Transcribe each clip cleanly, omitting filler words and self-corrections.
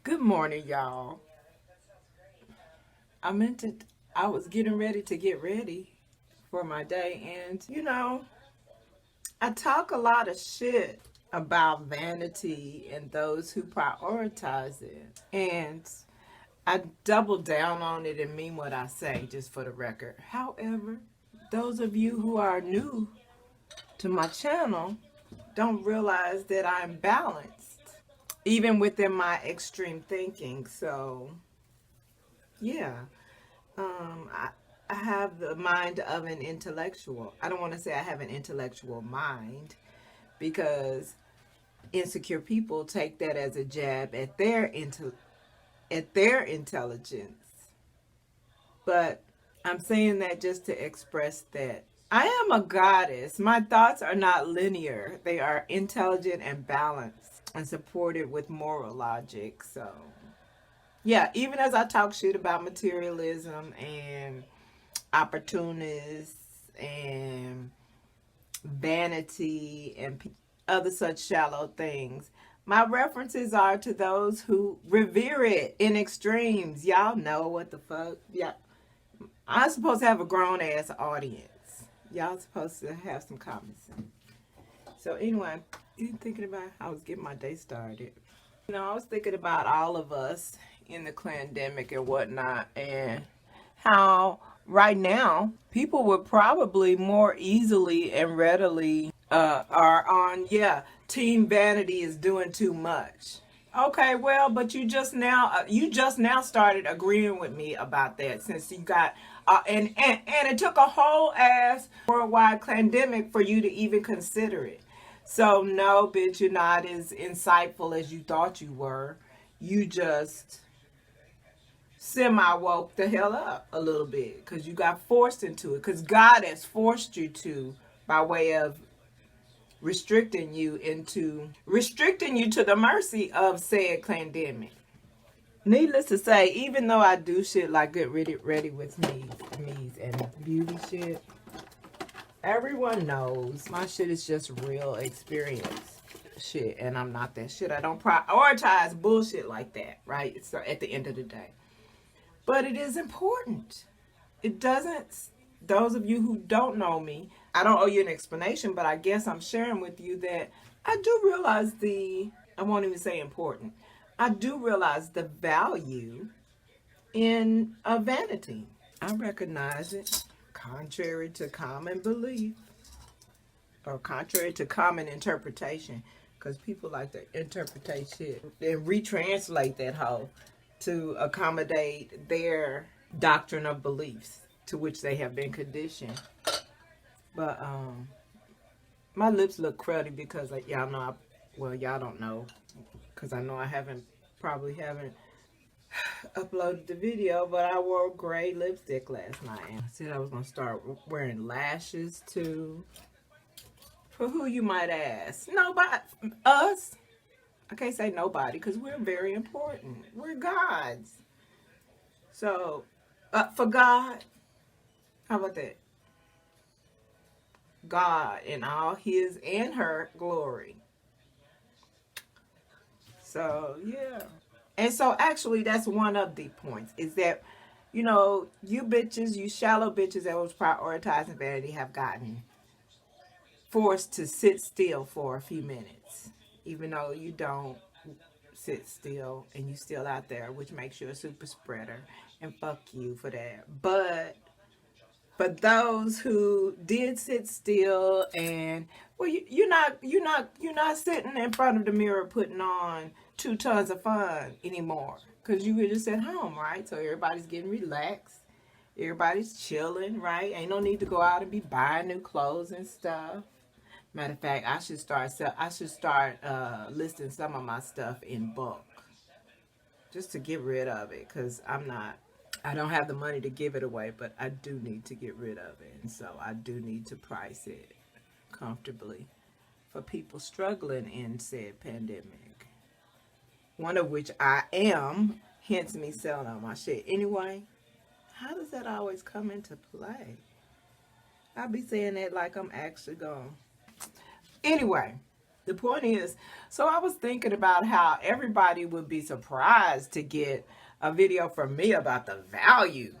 Good morning, y'all. I was getting ready to get ready for my day, and I talk a lot of shit about vanity and those who prioritize it. And I double down on it and mean what I say, just for the record. However, those of you who are new to my channel don't realize that I'm balanced, even within my extreme thinking. So, yeah. I have the mind of an intellectual. I don't want to say I have an intellectual mind because insecure people take that as a jab at their intelligence. But I'm saying that just to express that I am a goddess. My thoughts are not linear. They are intelligent and balanced and supported with moral logic. So yeah, even as I talk shit about materialism and opportunists and vanity and other such shallow things, my references are to those who revere it in extremes. Y'all know what the fuck. Yeah, I'm supposed to have a grown ass audience. Y'all supposed to have some common sense. So anyway, you thinking about how I was getting my day started. I was thinking about all of us in the pandemic and whatnot, and how right now people would probably more easily and readily are on, yeah, team vanity is doing too much. Okay, well, but you just now started agreeing with me about that, since you got and it took a whole ass worldwide pandemic for you to even consider it. So no, bitch, you're not as insightful as you thought you were. You just semi-woke the hell up a little bit because you got forced into it, because God has forced you to, by way of restricting you to the mercy of said pandemic. Needless to say, even though I do shit like get ready with me's and beauty shit, everyone knows my shit is just real experience shit, and I'm not that shit. I don't prioritize bullshit like that, right? So at the end of the day. But it is important. It doesn't, those of you who don't know me, I don't owe you an explanation, but I guess I'm sharing with you that I do realize I won't even say important, I do realize the value in a vanity. I recognize it, contrary to common belief, or contrary to common interpretation, because people like to interpretate shit and retranslate that whole to accommodate their doctrine of beliefs to which they have been conditioned. But my lips look cruddy because y'all know y'all don't know, because I know I probably haven't uploaded the video, but I wore gray lipstick last night. I said I was gonna start wearing lashes too. For who, you might ask? Nobody. Us. I can't say nobody because we're very important. We're gods. So, for God, how about that? God in all his and her glory. So, yeah. And so, actually, that's one of the points, is that, you bitches, you shallow bitches that was prioritizing vanity have gotten forced to sit still for a few minutes, even though you don't sit still and you still out there, which makes you a super spreader, and fuck you for that. But those who did sit still, and well, you're not sitting in front of the mirror putting on 2 tons of fun anymore, because you were just at home, right? So everybody's getting relaxed, everybody's chilling, right? Ain't no need to go out and be buying new clothes and stuff. Matter of fact, I should start listing some of my stuff in bulk, just to get rid of it, because I don't have the money to give it away, but I do need to get rid of it, and so I do need to price it comfortably for people struggling in said pandemic. One of which I am, hence me selling all my shit. Anyway, how does that always come into play? I be saying that like I'm actually gone. Anyway, The point is, so I was thinking about how everybody would be surprised to get a video from me about the value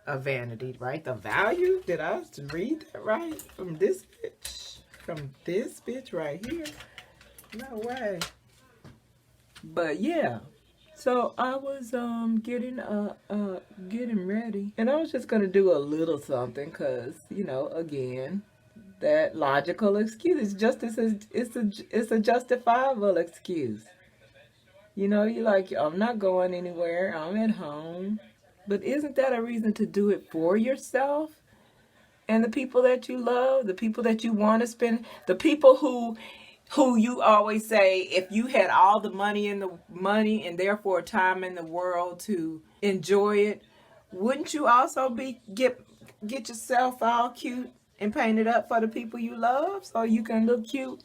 of vanity, right? The value? Did I read that right? From this bitch? From this bitch right here? No way. But yeah. So I was getting ready, and I was just gonna do a little something, cause again, that logical excuse. It's a justifiable excuse. You're like, I'm not going anywhere. I'm at home. But isn't that a reason to do it for yourself and the people that you love, the people that you want to spend, the people who you always say, if you had all the money and therefore time in the world to enjoy it, wouldn't you also get yourself all cute and painted up for the people you love so you can look cute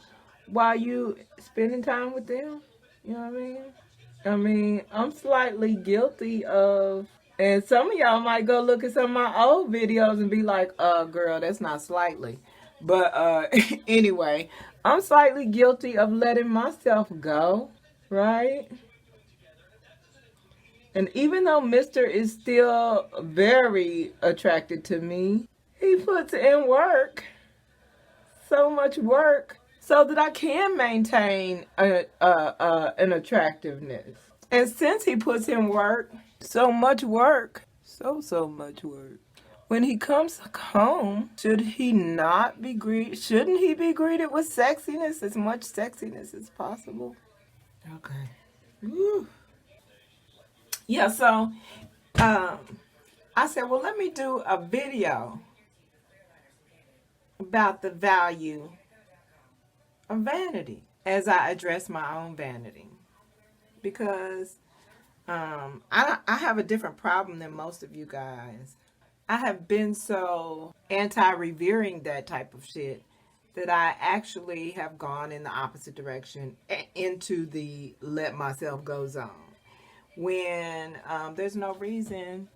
while you spending time with them? You know what I mean? I'm slightly guilty of, and some of y'all might go look at some of my old videos and be like, girl, that's not slightly. But anyway, I'm slightly guilty of letting myself go, right? And even though Mr. is still very attracted to me, he puts in work, so much work, so that I can maintain an attractiveness. And since he puts in work, so much work, so much work, when he comes home, shouldn't he be greeted with sexiness, as much sexiness as possible? Okay. Woo. Yeah, so I said, well, let me do a video about the value of vanity as I address my own vanity. Because I have a different problem than most of you guys. I have been so anti-revering that type of shit that I actually have gone in the opposite direction into the let myself go zone. When there's no reason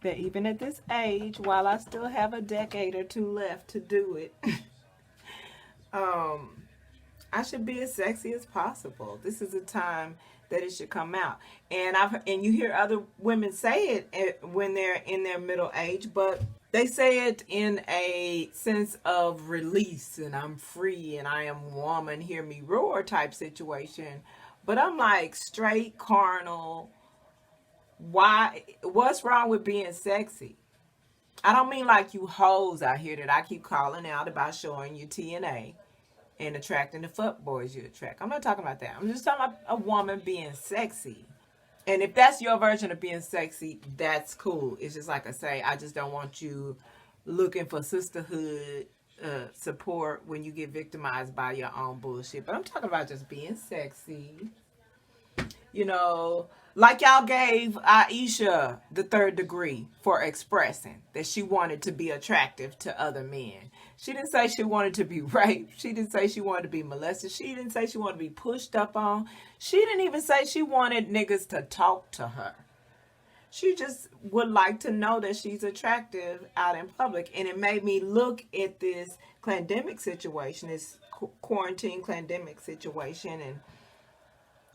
that even at this age, while I still have a decade or two left to do it, I should be as sexy as possible. This is a time that it should come out. And you hear other women say it when they're in their middle age, but they say it in a sense of release and I'm free and I am woman, hear me roar type situation. But I'm like straight carnal. What's wrong with being sexy? I don't mean like you hoes out here that I keep calling out about showing you TNA and attracting the fuck boys you attract. I'm not talking about that. I'm just talking about a woman being sexy. And if that's your version of being sexy, that's cool. It's just like I say, I just don't want you looking for sisterhood support when you get victimized by your own bullshit. But I'm talking about just being sexy. Like y'all gave Aisha the 3rd degree for expressing that she wanted to be attractive to other men. She didn't say she wanted to be raped. She didn't say she wanted to be molested. She didn't say she wanted to be pushed up on. She didn't even say she wanted niggas to talk to her. She just would like to know that she's attractive out in public. And it made me look at this pandemic situation, this quarantine pandemic situation, and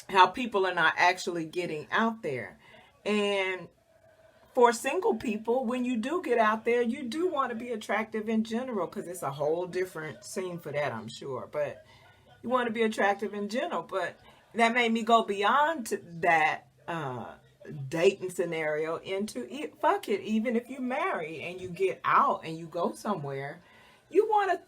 how people are not actually getting out there. And for single people, when you do get out there, you do want to be attractive in general, because it's a whole different scene for that, I'm sure. But you want to be attractive in general. But that made me go beyond that dating scenario into fuck it. Even if you marry and you get out and you go somewhere, you want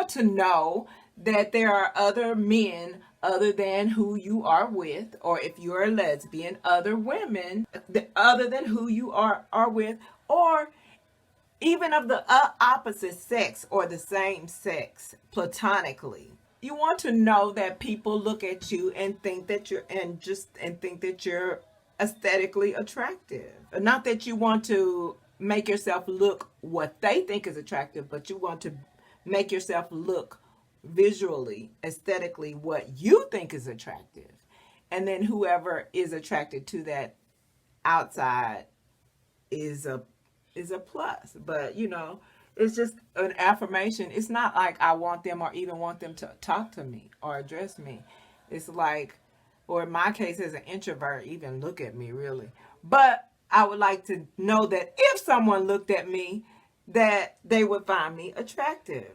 to know that there are other men other than who you are with, or if you're a lesbian, other women other than who you are with, or even of the opposite sex or the same sex platonically. You want to know that people look at you and think that you're aesthetically attractive. Not that you want to make yourself look what they think is attractive, but you want to make yourself look visually, aesthetically, what you think is attractive. And then whoever is attracted to that outside is a plus. But It's just an affirmation. It's not like I want them or even want them to talk to me or address me. It's like, or in my case as an introvert, even look at me really. But I would like to know that if someone looked at me, that they would find me attractive.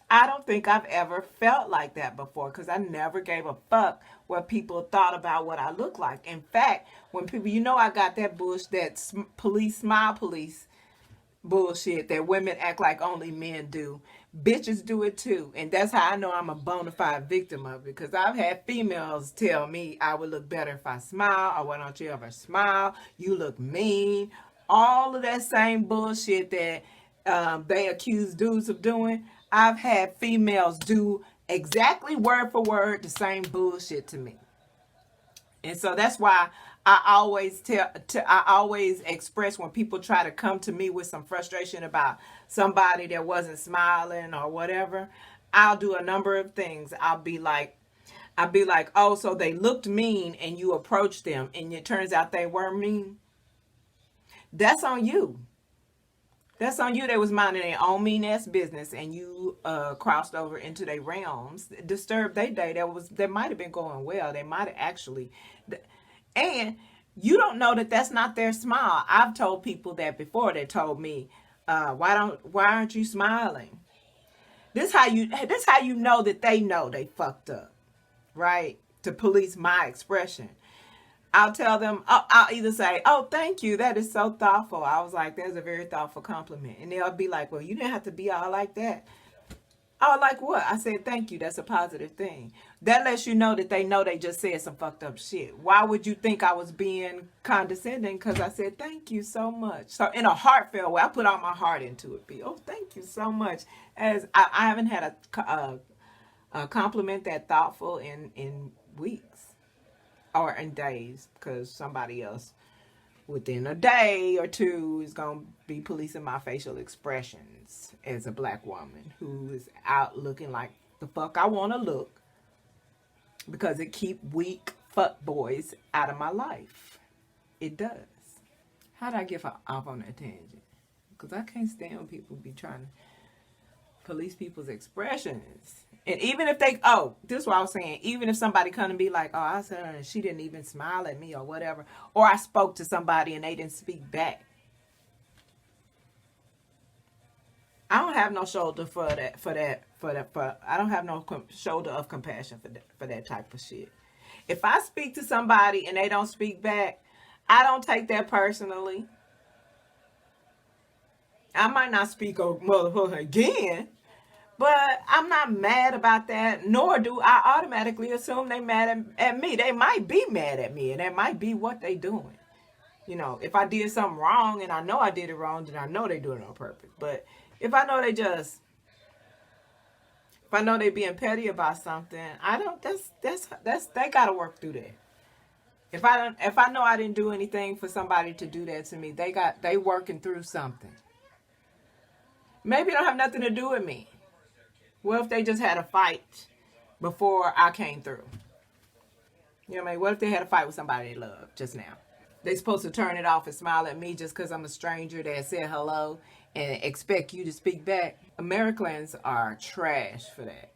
I don't think I've ever felt like that before because I never gave a fuck what people thought about what I look like. In fact, when people, I got that police smile police bullshit that women act like only men do. Bitches do it too. And that's how I know I'm a bona fide victim of it. Because I've had females tell me I would look better if I smile, or why don't you ever smile? You look mean. All of that same bullshit that they accuse dudes of doing. I've had females do exactly word for word the same bullshit to me. And so that's why I always express when people try to come to me with some frustration about somebody that wasn't smiling or whatever. I'll do a number of things. I'll be like, oh, so they looked mean and you approached them and it turns out they were mean. That's on you. That's on you. They was minding their own mean ass business, and you crossed over into their realms, disturbed their day. That might have been going well. They might have actually, and you don't know that that's not their smile. I've told people that before. They told me, why aren't you smiling? This how you know that they know they fucked up, right? To police my expression. I'll tell them, I'll either say, oh, thank you. That is so thoughtful. I was like, that's a very thoughtful compliment. And they'll be like, well, you didn't have to be all like that. Oh, like what? I said, thank you. That's a positive thing. That lets you know that they know they just said some fucked up shit. Why would you think I was being condescending? Because I said, thank you so much. So in a heartfelt way, I put all my heart into it. Oh, thank you so much. As I haven't had a compliment that thoughtful in weeks. Or in days, because somebody else within a day or two is going to be policing my facial expressions as a black woman who is out looking like the fuck I want to look, because it keep weak fuck boys out of my life. It does. How did I get off on that tangent? Because I can't stand when people be trying to police people's expressions. And even if they, this is what I was saying, even if somebody come and be like, oh, I said she didn't even smile at me or whatever, or I spoke to somebody and they didn't speak back, I don't have no shoulder for I don't have no shoulder of compassion for that type of shit. If I speak to somebody and they don't speak back, I don't take that personally. I might not speak a motherfucker again, but I'm not mad about that, nor do I automatically assume they mad at me. They might be mad at me, and that might be what they doing. If I did something wrong and I know I did it wrong, then I know they doing it on purpose. But if I know they being petty about something, I don't. That's they gotta work through that. If I know I didn't do anything for somebody to do that to me, they working through something. Maybe it don't have nothing to do with me. What if they just had a fight before I came through? You know what I mean? What if they had a fight with somebody they love just now? They supposed to turn it off and smile at me just because I'm a stranger that said hello and expect you to speak back? Americans are trash for that.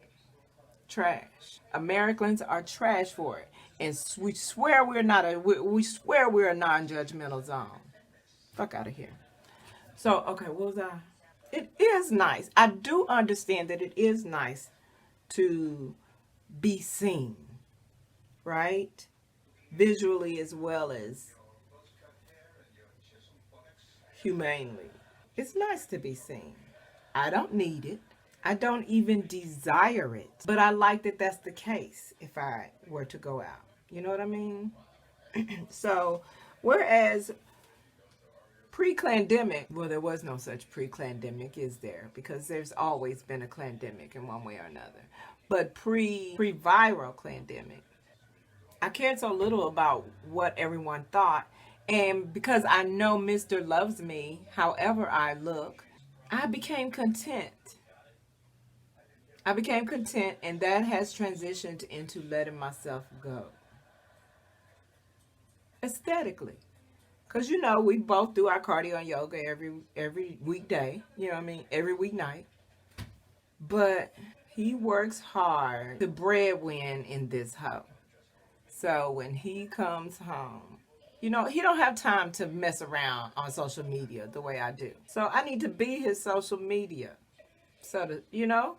Trash. Americans are trash for it. And we swear we're not we swear we're a non-judgmental zone. Fuck out of here. So, okay, what was I? It is nice. I do understand that it is nice to be seen, right? Visually as well as humanely. It's nice to be seen. I don't need it. I don't even desire it. But I like that that's the case if I were to go out. You know what I mean? So, whereas pre-clandemic, well, there was no such pre-clandemic, is there? Because there's always been a clandemic in one way or another. But pre-viral clandemic, I cared so little about what everyone thought. And because I know Mr. loves me, however I look, I became content. And that has transitioned into letting myself go. Aesthetically. Because, you know, we both do our cardio and yoga every weekday. You know what I mean? Every weeknight. But he works hard to breadwin in this hoe. So when he comes home, you know, he don't have time to mess around on social media the way I do. So I need to be his social media. So, that, you know,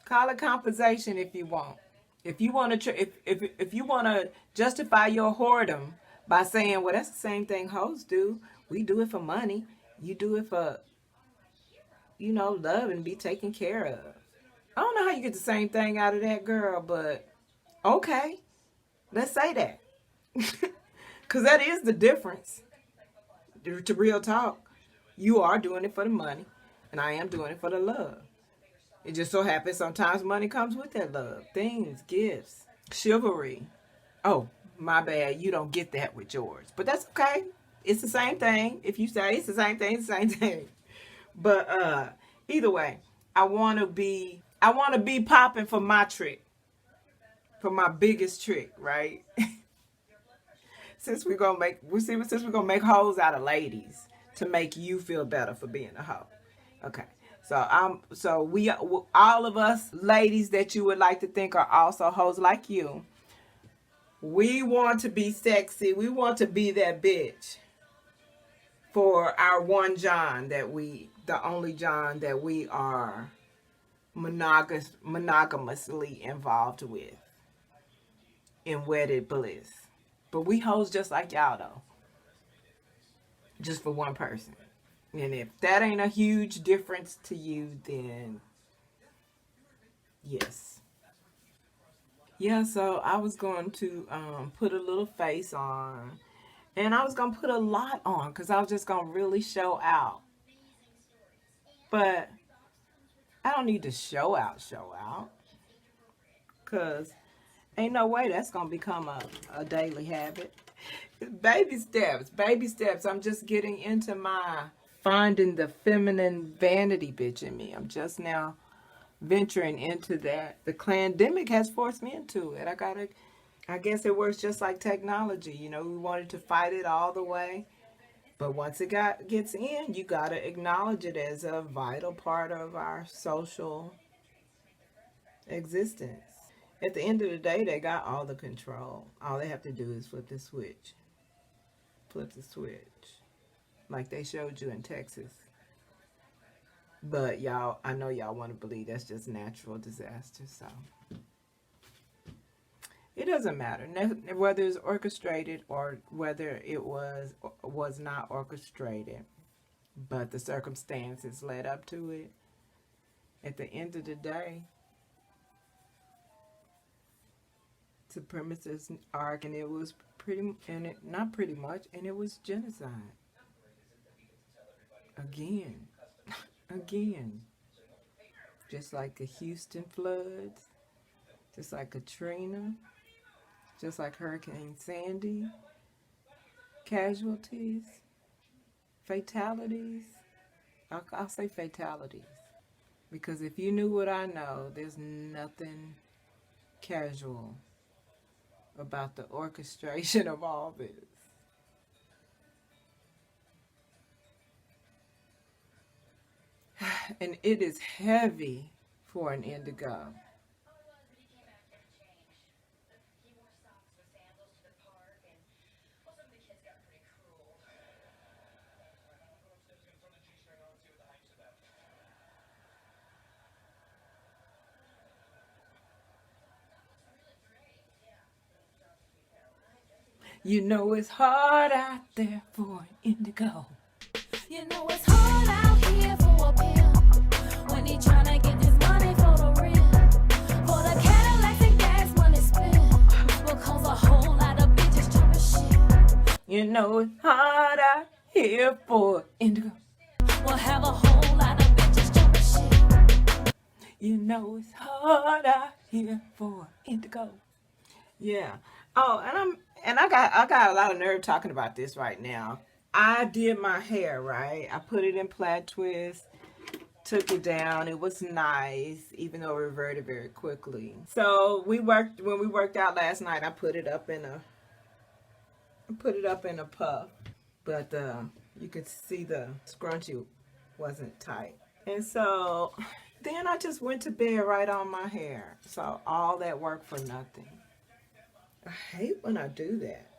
call it compensation if you want. If you want to, if you want to justify your whoredom by saying, well, that's the same thing hoes do. We do it for money. You do it for, you know, love and be taken care of. I don't know how you get the same thing out of that, girl, but okay, let's say that. Because that is the difference. To real talk, you are doing it for the money, and I am doing it for the love. It just so happens sometimes money comes with that love. Things, gifts, chivalry. Oh, my bad. You don't get that with yours. But that's okay. It's the same thing. If you say it's the same thing, it's the same thing. But either way, I want to be popping for my trick. For my biggest trick, right? Since we're gonna make hoes out of ladies to make you feel better for being a hoe. Okay. So we all of us ladies that you would like to think are also hoes like you. We want to be sexy. We want to be that bitch for our one John the only John that we are monogamously involved with in wedded bliss. But we hoes just like y'all though. Just for one person. And if that ain't a huge difference to you, then yes. Yeah, so I was going to put a little face on. And I was going to put a lot on because I was just going to really show out. But I don't need to show out. Because ain't no way that's going to become a daily habit. Baby steps. I'm just getting into my finding the feminine vanity bitch in me. I'm just now venturing into that. The clandemic has forced me into it. I guess it works just like technology. You know, we wanted to fight it all the way. But once it gets in, you got to acknowledge it as a vital part of our social existence. At the end of the day, they got all the control. All they have to do is flip the switch. Like they showed you in Texas. But y'all, I know y'all want to believe that's just natural disaster, so it doesn't matter whether it's orchestrated or whether it was not orchestrated, but the circumstances led up to it. At the end of the day, supremacist arc, and it was not pretty much, and it was genocide. Again. Just like the Houston floods, just like Katrina, just like Hurricane Sandy, casualties, fatalities. I'll say fatalities. Because if you knew what I know, there's nothing casual about the orchestration of all this. And it is heavy for an indigo. You know it's hard out there for an indigo. You know it's hard out here for a pimp when he tryna get this money for the rent, for the Cadillacs and gas money spent will cause a whole lot of bitches jumping shit. You know it's hard out here for indigo. We'll have a whole lot of bitches jumping shit. You know it's hard out here for indigo. Yeah. Oh, and I got a lot of nerve talking about this right now. I did my hair, right? I put it in plaid twist, took it down. It was nice, even though it reverted very quickly. So when we worked out last night, I put it up in put it up in a puff, but you could see the scrunchie wasn't tight. And so then I just went to bed right on my hair. So all that work for nothing. I hate when I do that.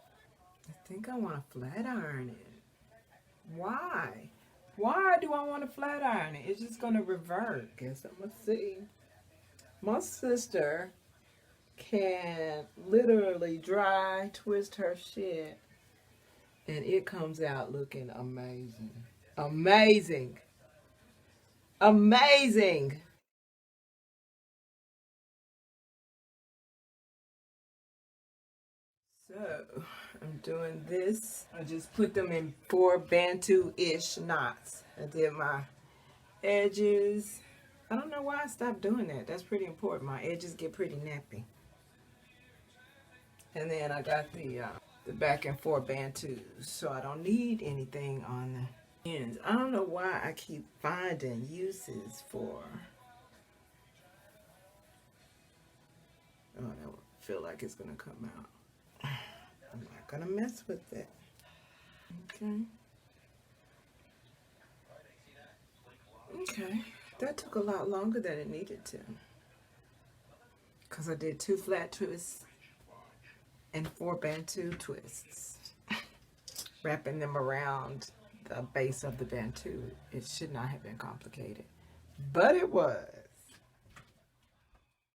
I think I want to flat iron it. Why? Why do I want to flat iron it? It's just going to revert. Guess I'm going to see. My sister can literally dry twist her shit and it comes out looking amazing. Amazing. Amazing. So I'm doing this. I just put them in 4 Bantu-ish knots. I did my edges. I don't know why I stopped doing that. That's pretty important. My edges get pretty nappy. And then I got the back and 4 Bantus, so I don't need anything on the ends. I don't know why I keep finding uses for. Oh, that feel like it's gonna come out. I'm not gonna mess with it. Okay. Okay. That took a lot longer than it needed to. Because I did 2 flat twists and 4 Bantu twists. Wrapping them around the base of the Bantu. It should not have been complicated. But it was.